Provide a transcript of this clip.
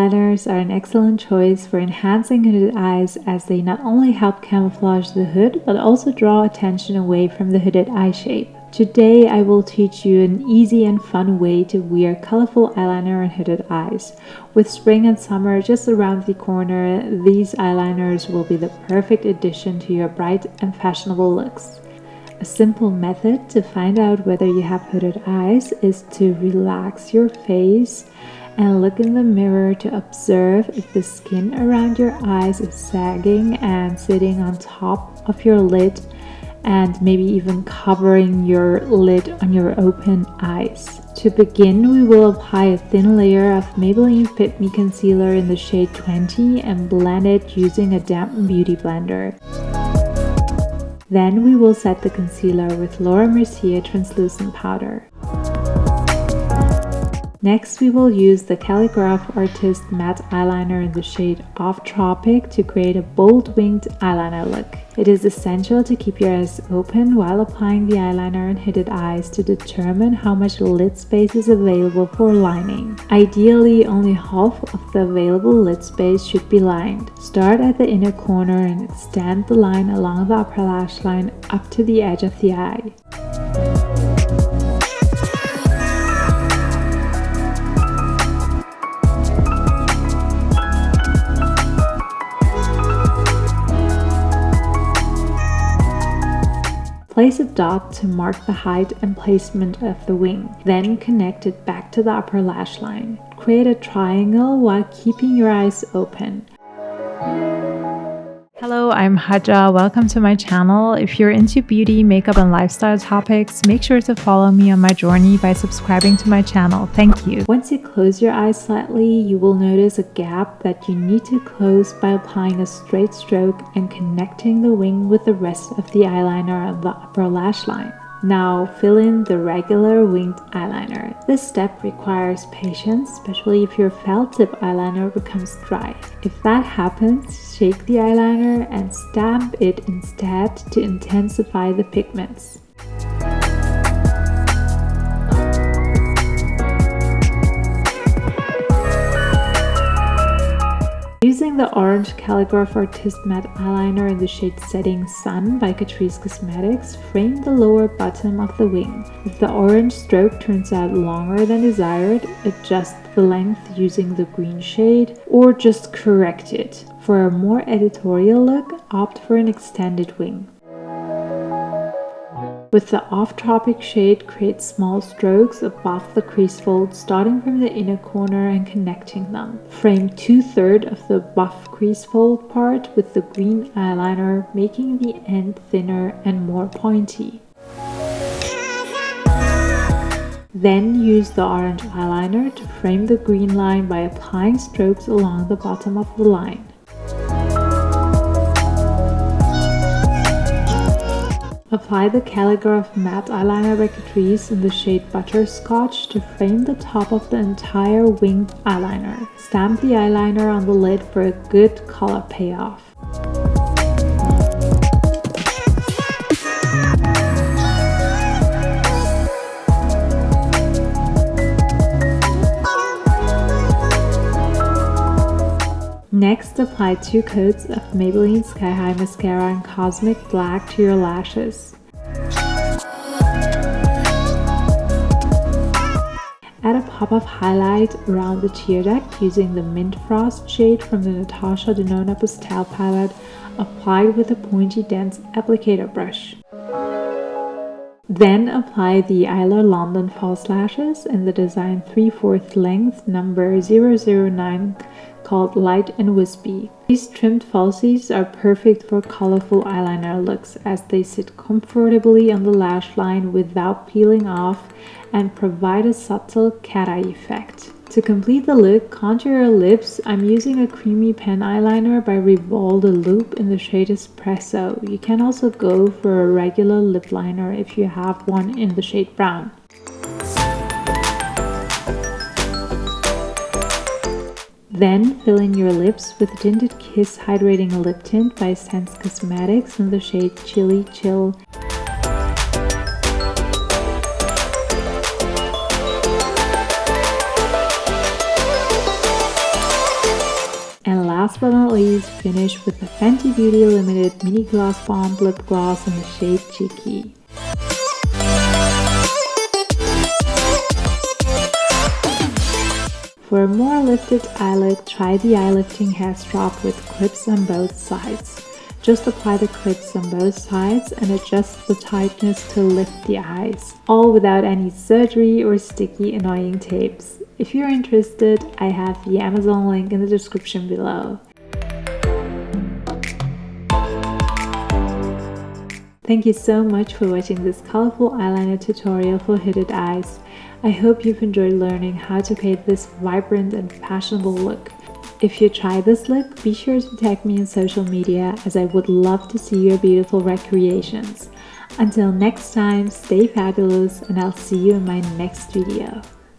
eyeliners are an excellent choice for enhancing hooded eyes, as they not only help camouflage the hood but also draw attention away from the hooded eye shape. Today I will teach you an easy and fun way to wear colorful eyeliner on hooded eyes. With spring and summer just around the corner, these eyeliners will be the perfect addition to your bright and fashionable looks. A simple method to find out whether you have hooded eyes is to relax your face and look in the mirror to observe if the skin around your eyes is sagging and sitting on top of your lid, and maybe even covering your lid on your open eyes. To begin, we will apply a thin layer of Maybelline Fit Me Concealer in the shade 20 and blend it using a damp beauty blender. Then we will set the concealer with Laura Mercier translucent powder. Next, we will use the Calligraph Artist matte eyeliner in the shade Off Tropic to create a bold winged eyeliner look. It is essential to keep your eyes open while applying the eyeliner on hooded eyes to determine how much lid space is available for lining. Ideally, only half of the available lid space should be lined. Start at the inner corner and extend the line along the upper lash line up to the edge of the eye. Place a dot to mark the height and placement of the wing, then connect it back to the upper lash line. Create a triangle while keeping your eyes open. Hello, I'm Haja. Welcome to my channel. If you're into beauty, makeup, and lifestyle topics, make sure to follow me on my journey by subscribing to my channel. Thank you. Once you close your eyes slightly, you will notice a gap that you need to close by applying a straight stroke and connecting the wing with the rest of the eyeliner on the upper lash line. Now fill in the regular winged eyeliner. This step requires patience, especially if your felt tip eyeliner becomes dry. If that happens, shake the eyeliner and stamp it instead to intensify the pigments. Using the orange Calligraph Artist matte eyeliner in the shade Setting Sun by Catrice Cosmetics, frame the lower bottom of the wing. If the orange stroke turns out longer than desired, adjust the length using the green shade or just correct it. For a more editorial look, opt for an extended wing. With the Off Tropic shade, create small strokes above the crease fold, starting from the inner corner and connecting them. Frame 2/3 of the buff crease fold part with the green eyeliner, making the end thinner and more pointy. Then use the orange eyeliner to frame the green line by applying strokes along the bottom of the line. Apply the Calligraph matte eyeliner by Catrice in the shade Butterscotch to frame the top of the entire winged eyeliner. Stamp the eyeliner on the lid for a good color payoff. Next, apply 2 coats of Maybelline Sky High Mascara in Cosmic Black to your lashes. Add a pop of highlight around the tear duct using the Mint Frost shade from the Natasha Denona Pastel palette, applied with a pointy dense applicator brush. Then apply the Eyeliner London false lashes in the design 3/4 length number 009 called Light and Wispy. These trimmed falsies are perfect for colorful eyeliner looks, as they sit comfortably on the lash line without peeling off and provide a subtle cat eye effect. To complete the look, contour your lips. I'm using a creamy pen eyeliner by Revolve the Loop in the shade Espresso. You can also go for a regular lip liner if you have one in the shade Brown. Then fill in your lips with Tinted Kiss Hydrating Lip Tint by Sense Cosmetics in the shade Chili Chill. last but not least, finish with the Fenty Beauty Limited Mini Gloss Bomb Lip Gloss in the shade Cheeky. For a more lifted eyelid, try the eye lifting hair strap with clips on both sides. Just apply the clips on both sides and adjust the tightness to lift the eyes, all without any surgery or sticky annoying tapes. If you're interested, I have the Amazon link in the description below. Thank you so much for watching this colorful eyeliner tutorial for hooded eyes. I hope you've enjoyed learning how to create this vibrant and fashionable look. If you try this look, be sure to tag me on social media, as I would love to see your beautiful recreations. Until next time, stay fabulous, and I'll see you in my next video.